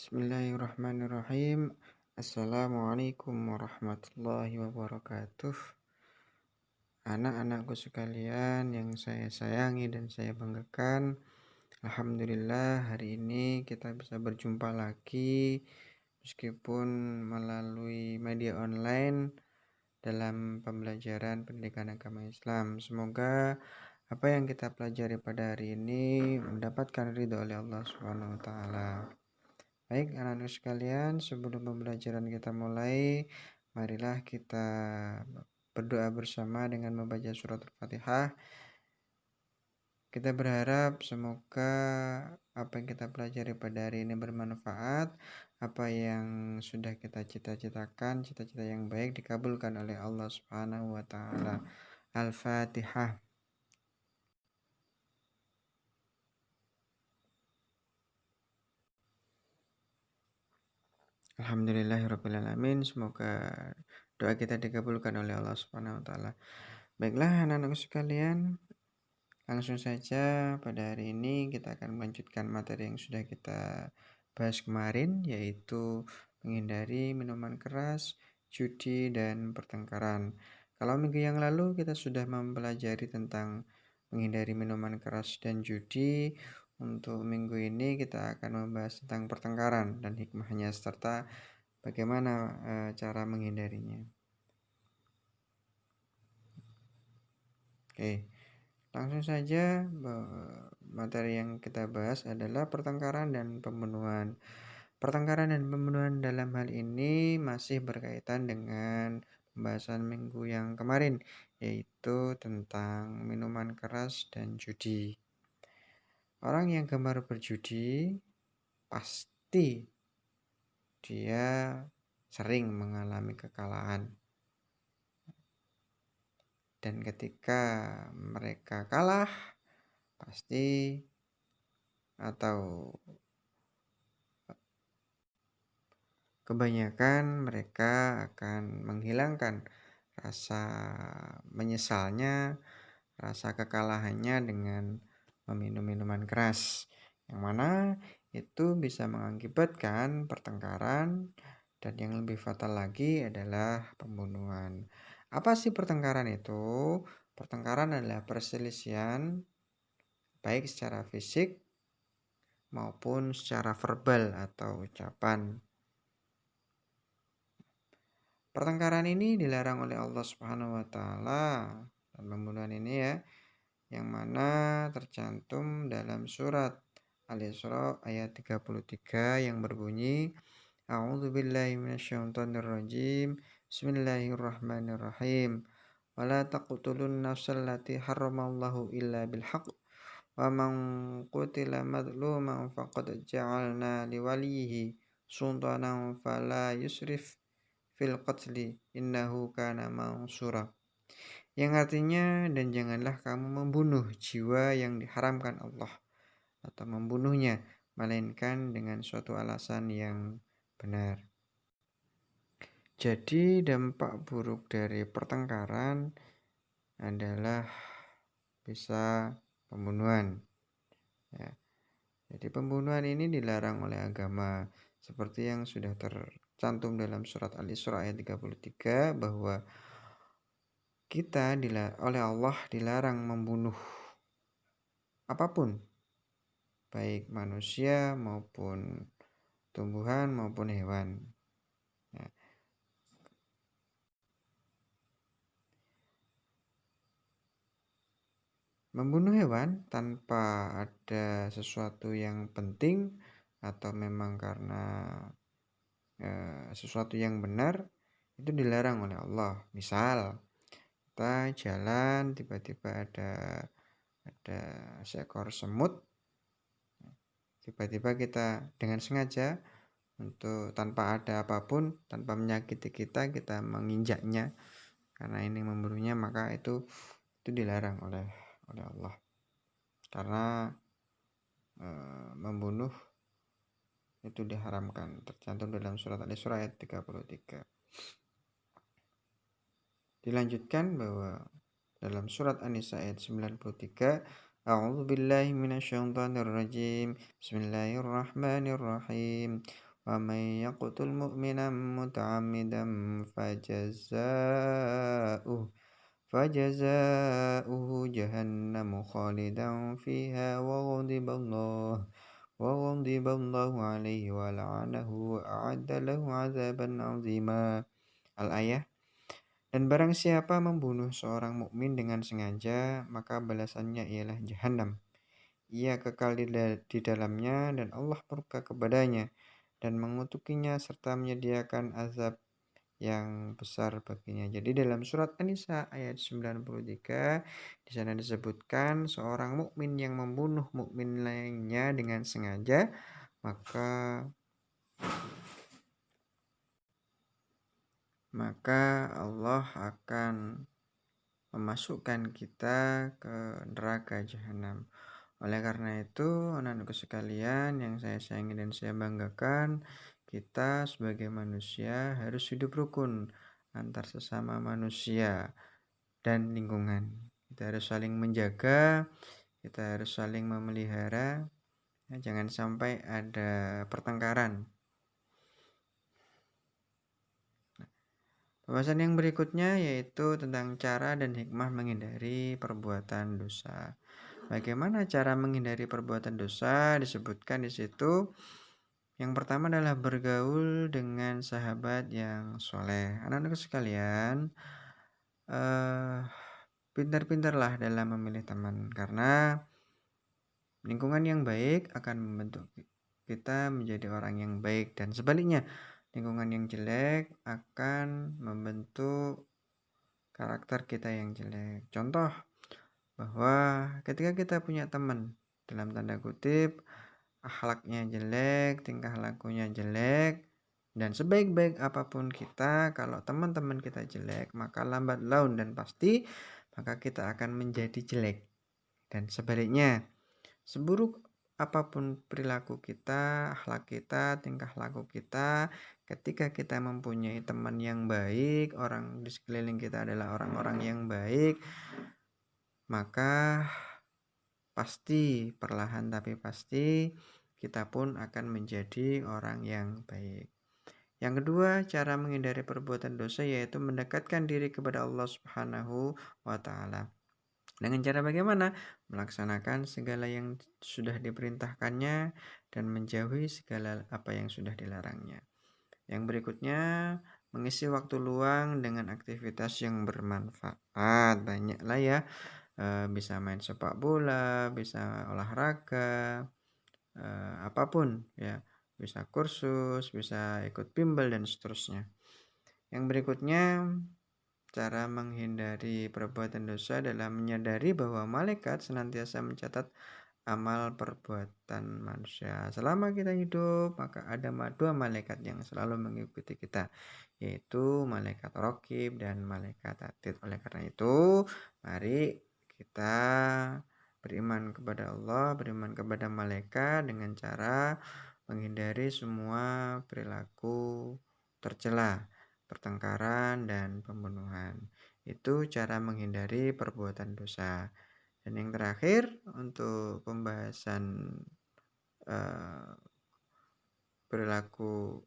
Bismillahirrahmanirrahim. Assalamualaikum warahmatullahi wabarakatuh. Anak-anakku sekalian yang saya sayangi dan saya banggakan, Alhamdulillah hari ini kita bisa berjumpa lagi meskipun melalui media online dalam pembelajaran pendidikan agama Islam. Semoga apa yang kita pelajari pada hari ini mendapatkan ridho oleh Allah Subhanahu wa taala. Baik, anak-anak sekalian, sebelum pembelajaran kita mulai, marilah kita berdoa bersama dengan membaca surat Al-Fatihah. Kita berharap semoga apa yang kita pelajari pada hari ini bermanfaat, apa yang sudah kita cita-citakan, cita-cita yang baik dikabulkan oleh Allah Subhanahu wa taala. Al-Fatihah. Alhamdulillahirrabbilalamin. Semoga doa kita dikabulkan oleh Allah Subhanahu wa taala. Baiklah anak-anak sekalian, langsung saja pada hari ini kita akan melanjutkan materi yang sudah kita bahas kemarin, yaitu menghindari minuman keras, judi, dan pertengkaran. Kalau minggu yang lalu kita sudah mempelajari tentang menghindari minuman keras dan judi, untuk minggu ini kita akan membahas tentang pertengkaran dan hikmahnya serta bagaimana cara menghindarinya. Oke. Langsung saja, materi yang kita bahas adalah pertengkaran dan pembunuhan. Pertengkaran dan pembunuhan dalam hal ini masih berkaitan dengan pembahasan minggu yang kemarin, yaitu tentang minuman keras dan judi. Orang yang gemar berjudi pasti dia sering mengalami kekalahan. Dan ketika mereka kalah, pasti atau kebanyakan mereka akan menghilangkan rasa menyesalnya, rasa kekalahannya dengan meminum minuman keras, yang mana itu bisa mengakibatkan pertengkaran dan yang lebih fatal lagi adalah pembunuhan. Apa sih pertengkaran itu? Pertengkaran adalah perselisihan baik secara fisik maupun secara verbal atau ucapan. Pertengkaran ini dilarang oleh Allah Subhanahu wa taala, dan pembunuhan ini yang mana tercantum dalam surat Al-Isra ayat 33 yang berbunyi A'udzubillahi minasyaitonirrajim. Bismillahirrahmanirrahim. Wala taqtulun nafsal lati harramallahu illa bil haqq wa man qutila madluman faqad ja'alna liwalihi sultanan fala yusrif fil qatli innahu kana mansura. Yang artinya, dan janganlah kamu membunuh jiwa yang diharamkan Allah atau membunuhnya, melainkan dengan suatu alasan yang benar. Jadi dampak buruk dari pertengkaran adalah bisa pembunuhan. Ya. Jadi pembunuhan ini dilarang oleh agama, seperti yang sudah tercantum dalam surat Al-Isra ayat 33 bahwa kita oleh Allah dilarang membunuh apapun, baik manusia maupun tumbuhan maupun hewan. Ya. Membunuh hewan tanpa ada sesuatu yang penting atau memang karena sesuatu yang benar itu dilarang oleh Allah. Misal kita jalan tiba-tiba ada seekor semut, tiba-tiba kita dengan sengaja untuk tanpa ada apapun, tanpa menyakiti kita menginjaknya karena ini membunuhnya, maka itu dilarang oleh Allah, karena membunuh itu diharamkan, tercantum dalam surat Al-Isra ayat 33. Dilanjutkan bahwa dalam surat An-Nisa ayat 93, A'udzubillahi minasyaitonirrajim. Bismillahirrahmanirrahim. ومن يقتل مؤمنا متعمدا فجزاؤه جهنم خالدا فيها وغضب الله عليه ولعنه وأعد له عذابا عظيما. Al-Ayah. Dan barang siapa membunuh seorang mukmin dengan sengaja, maka balasannya ialah jahanam. Ia kekal di dalamnya dan Allah murka kepadanya dan mengutukinya serta menyediakan azab yang besar baginya. Jadi dalam surat An-Nisa ayat 93 di sana disebutkan seorang mukmin yang membunuh mukmin lainnya dengan sengaja, maka Allah akan memasukkan kita ke neraka jahanam. Oleh karena itu, anak-anakku sekalian yang saya sayangi dan saya banggakan, kita sebagai manusia harus hidup rukun antar sesama manusia dan lingkungan. Kita harus saling menjaga, kita harus saling memelihara, ya, jangan sampai ada pertengkaran. Pembahasan yang berikutnya yaitu tentang cara dan hikmah menghindari perbuatan dosa. Bagaimana cara menghindari perbuatan dosa? Disebutkan di situ. Yang pertama adalah bergaul dengan sahabat yang soleh. Anak-anak sekalian, pintar-pintarlah dalam memilih teman, karena lingkungan yang baik akan membentuk kita menjadi orang yang baik, dan sebaliknya, lingkungan yang jelek akan membentuk karakter kita yang jelek. Contoh, bahwa ketika kita punya teman, dalam tanda kutip, akhlaknya jelek, tingkah lakunya jelek, dan sebaik-baik apapun kita, kalau teman-teman kita jelek, maka lambat laun dan pasti, maka kita akan menjadi jelek. Dan sebaliknya, seburuk apapun perilaku kita, akhlak kita, tingkah laku kita, ketika kita mempunyai teman yang baik, orang di sekeliling kita adalah orang-orang yang baik, maka pasti, perlahan tapi pasti, kita pun akan menjadi orang yang baik. Yang kedua, cara menghindari perbuatan dosa yaitu mendekatkan diri kepada Allah Subhanahu wa Ta'ala. Dengan cara bagaimana? Melaksanakan segala yang sudah diperintahkannya dan menjauhi segala apa yang sudah dilarangnya. Yang berikutnya, mengisi waktu luang dengan aktivitas yang bermanfaat. Banyaklah ya, bisa main sepak bola, bisa olahraga, apapun ya, bisa kursus, bisa ikut bimbel dan seterusnya. Yang berikutnya, cara menghindari perbuatan dosa adalah menyadari bahwa malaikat senantiasa mencatat amal perbuatan manusia. Selama kita hidup, maka ada dua malaikat yang selalu mengikuti kita, yaitu malaikat Raqib dan malaikat Atid. Oleh karena itu, mari kita beriman kepada Allah, beriman kepada malaikat dengan cara menghindari semua perilaku tercela, pertengkaran, dan pembunuhan. Itu cara menghindari perbuatan dosa. Dan yang terakhir, untuk pembahasan perilaku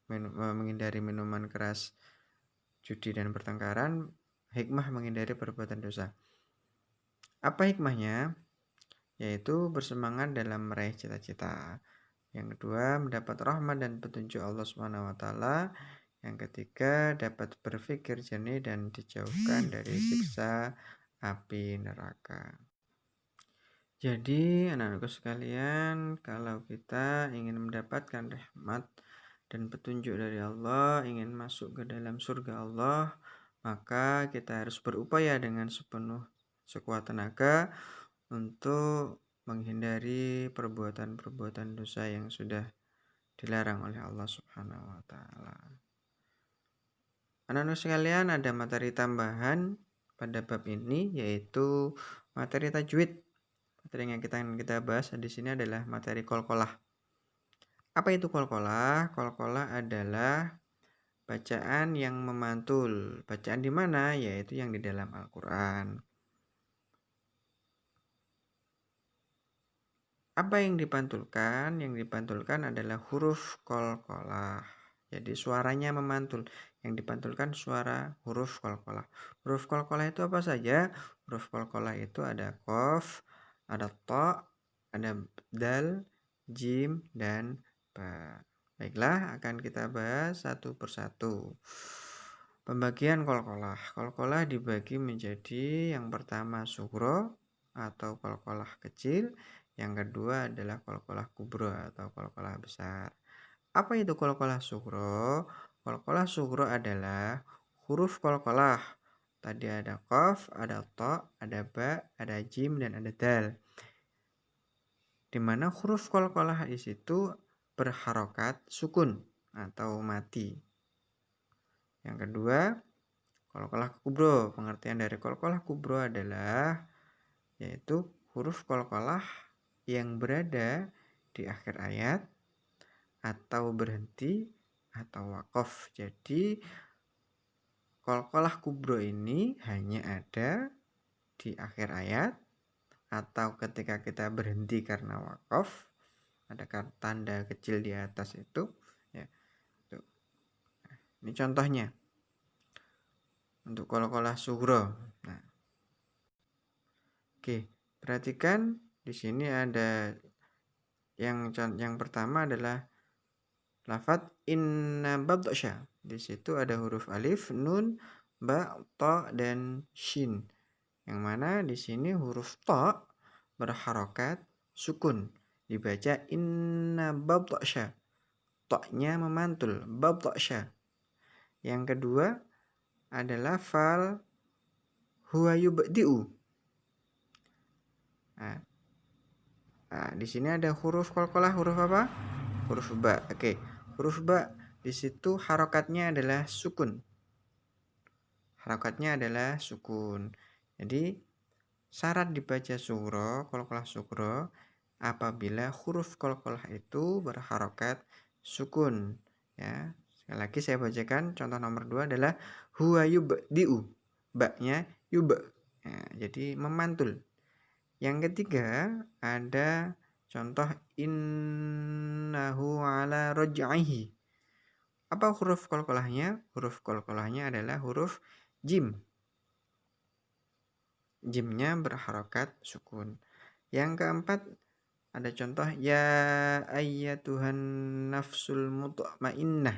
menghindari minuman keras, judi, dan pertengkaran, hikmah menghindari perbuatan dosa. Apa hikmahnya? Yaitu bersemangat dalam meraih cita-cita. Yang kedua, mendapat rahmat dan petunjuk Allah SWT. Yang ketiga, dapat berpikir jernih dan dijauhkan dari siksa api neraka. Jadi, anak-anakku sekalian, kalau kita ingin mendapatkan rahmat dan petunjuk dari Allah, ingin masuk ke dalam surga Allah, maka kita harus berupaya dengan sekuat tenaga untuk menghindari perbuatan-perbuatan dosa yang sudah dilarang oleh Allah Subhanahu wa Ta'ala. Anak-anak sekalian, ada materi tambahan pada bab ini, yaitu materi tajwid. Materi yang kita bahas di sini adalah materi qalqalah. Apa itu qalqalah? Qalqalah adalah bacaan yang memantul. Bacaan di mana? Yaitu yang di dalam Al-Quran. Apa yang dipantulkan? Yang dipantulkan adalah huruf qalqalah. Jadi suaranya memantul. Yang dipantulkan suara huruf qalqalah. Huruf qalqalah itu apa saja? Huruf qalqalah itu ada qaf, ada ta, ada dal, jim, dan ba. Baiklah, akan kita bahas satu persatu. Pembagian qalqalah. Qalqalah dibagi menjadi yang pertama sugro atau qalqalah kecil, yang kedua adalah qalqalah kubro atau qalqalah besar. Apa itu qalqalah sugro? Qalqalah sugro adalah huruf qalqalah. Tadi ada qaf, ada ta, ada ba, ada jim, dan ada dal. Di mana huruf qalqalah di situ berharokat sukun atau mati. Yang kedua, qalqalah kubro. Pengertian dari qalqalah kubro adalah yaitu huruf qalqalah yang berada di akhir ayat atau berhenti atau waqaf. Jadi qalqalah kubro ini hanya ada di akhir ayat atau ketika kita berhenti karena waqaf, ada tanda kecil di atas itu ya. Tuh. Ini contohnya untuk qalqalah sugro. Nah, oke, perhatikan di sini ada yang pertama adalah lafaz inna batsya. Di situ ada huruf alif, nun, ba, ta, dan shin. Yang mana di sini huruf ta berharokat sukun. Dibaca inna batsya. Ta-nya memantul, batsya. Yang kedua adalah fal huwa yubdi'u. Nah, di sini ada huruf qalqalah, huruf apa? Huruf ba. Oke, huruf ba di situ harokatnya adalah sukun. Harokatnya adalah sukun. Jadi syarat dibaca sugro, qalqalah sugro, apabila huruf qalqalah itu berharokat sukun. Ya, sekali lagi saya bacakan. Contoh nomor 2 adalah huwa yubdi'u. Ba-nya yub. Nah, jadi memantul. Yang ketiga ada contoh innahu ala raj'ihi. Apa huruf qalqalahnya? Huruf qalqalahnya adalah huruf jim. Jimnya berharokat sukun. Yang keempat ada contoh ya ayyatuhan nafsul mutmainnah.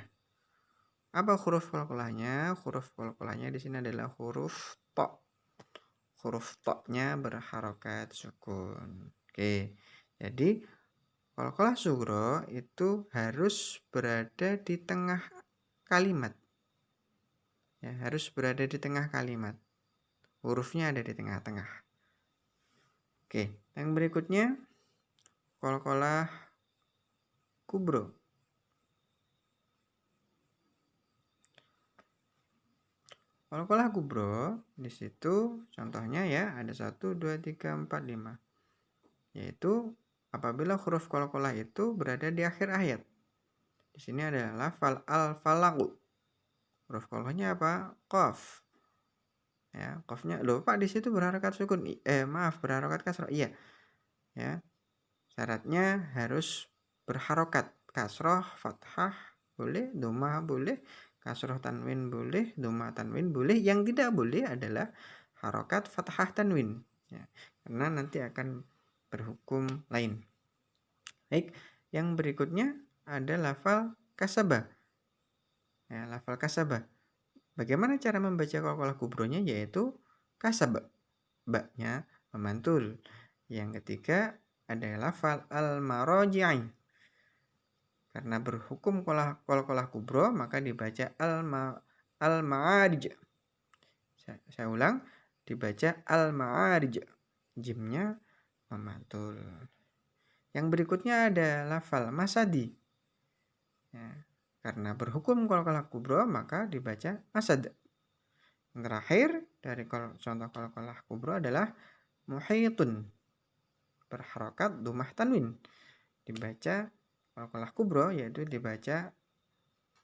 Apa huruf qalqalahnya? Huruf qalqalahnya di sini adalah huruf ta. Huruf ta-nya berharokat sukun. Oke. Jadi qalqalah sugro itu harus berada di tengah kalimat. Ya, harus berada di tengah kalimat. Hurufnya ada di tengah-tengah. Oke, yang berikutnya qalqalah kubro. Qalqalah kubro di situ contohnya ya ada 1 2 3 4 5. Yaitu apabila huruf qalqalah itu berada di akhir ayat. Di sini ada lafal al-falaq. Huruf qalqalahnya apa? Qaf. Ya, qafnya loh Pak di situ berharokat sukun. Berharokat kasroh. Iya. Ya. Syaratnya harus berharokat. Kasroh, fathah boleh, dhammah boleh, kasroh tanwin boleh, dhammah tanwin boleh. Yang tidak boleh adalah harokat fathah tanwin. Ya, karena nanti akan berhukum lain. Baik, yang berikutnya ada lafal kasabah. Ya, lafal kasabah. Bagaimana cara membaca qalqalah kubronya? Yaitu kasabah. Ba-nya memantul. Yang ketiga ada lafal al-maraji'. Karena berhukum qalqalah kubro maka dibaca al-ma'arij. Saya ulang, dibaca al-ma'arij. Jimnya memantul. Yang berikutnya ada lafal masadi. Ya, karena berhukum qalqalah kubro maka dibaca masad. Yang terakhir dari contoh qalqalah kubro adalah muhitun. Berharokat dhammah tanwin. Dibaca qalqalah kubro yaitu dibaca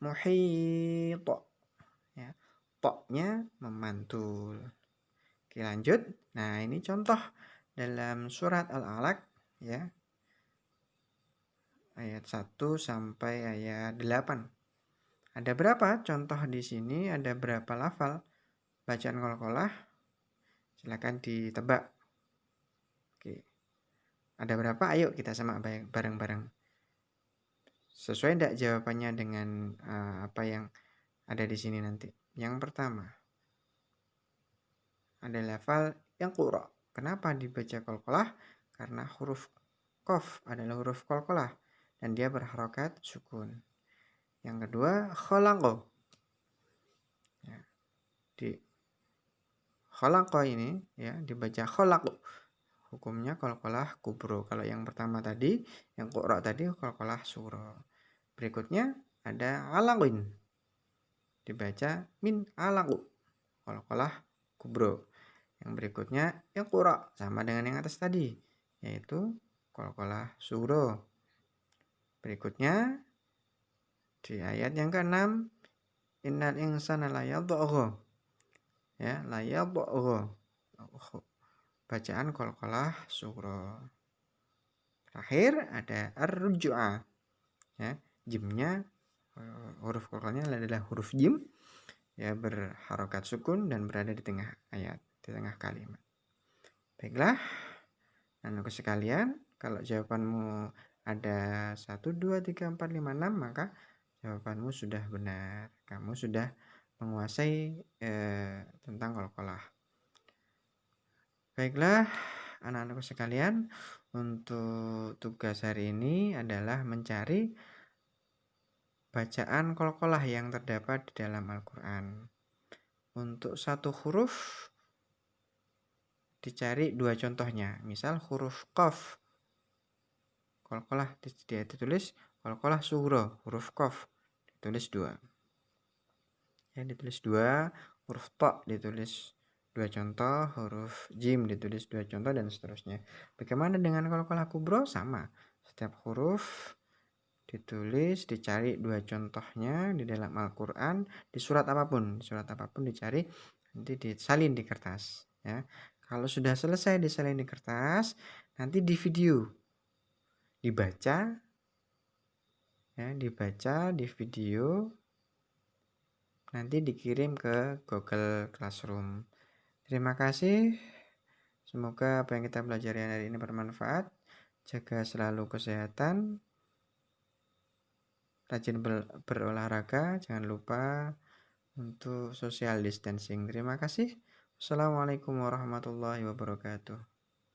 muhit. Ya, ta-nya memantul. Oke, lanjut. Nah, ini contoh dalam surat Al-Alaq ya. ayat 1 sampai ayat 8. Ada berapa contoh di sini? Ada berapa lafal bacaan qalqalah? Silakan ditebak. Oke. Ada berapa? Ayo kita simak bareng-bareng. Sesuai tidak jawabannya dengan apa yang ada di sini nanti? Yang pertama, ada lafal yang qura. Kenapa dibaca qalqalah? Karena huruf qaf adalah huruf qalqalah dan dia berharokat sukun. Yang kedua, khalaqa. Ya, di khalaqa ini ya dibaca khalaq. Hukumnya qalqalah kubro. Kalau yang pertama tadi, yang qura tadi qalqalah sugro. Berikutnya ada alaqin. Dibaca min alaqu. Qalqalah kubro. Yang berikutnya yang qura sama dengan yang atas tadi, yaitu qalqalah sugro. Berikutnya di ayat yang ke-6, innal insana layadgha. Ya, layadgha. Bacaan qalqalah sugro. Terakhir ada ar-ruj'a. Ya, jimnya huruf qalqalahnya adalah huruf jim ya berharokat sukun dan berada di tengah ayat, di tengah kalimat. Baiklah, anak sekalian, kalau jawabanmu ada 1, 2, 3, 4, 5, 6, maka jawabanmu sudah benar. Kamu sudah menguasai tentang qalqalah. Baiklah, anak-anakku sekalian, untuk tugas hari ini adalah mencari bacaan qalqalah yang terdapat di dalam Al-Quran. Untuk satu huruf dicari 2 contohnya. Misal huruf qaf. Qalqalah ditulis qalqalah sugro, huruf qaf ditulis 2. Ya, ditulis 2, huruf ta ditulis 2 contoh, huruf jim ditulis 2 contoh dan seterusnya. Bagaimana dengan qalqalah kubro? Sama. Setiap huruf ditulis, dicari 2 contohnya di dalam Al-Quran, di surat apapun dicari, nanti disalin di kertas. Ya, kalau sudah selesai disalin di kertas, nanti di video, dibaca di video, nanti dikirim ke Google Classroom. Terima kasih. Semoga apa yang kita pelajari hari ini bermanfaat. Jaga selalu kesehatan. Rajin berolahraga, jangan lupa untuk social distancing. Terima kasih. Assalamualaikum warahmatullahi wabarakatuh.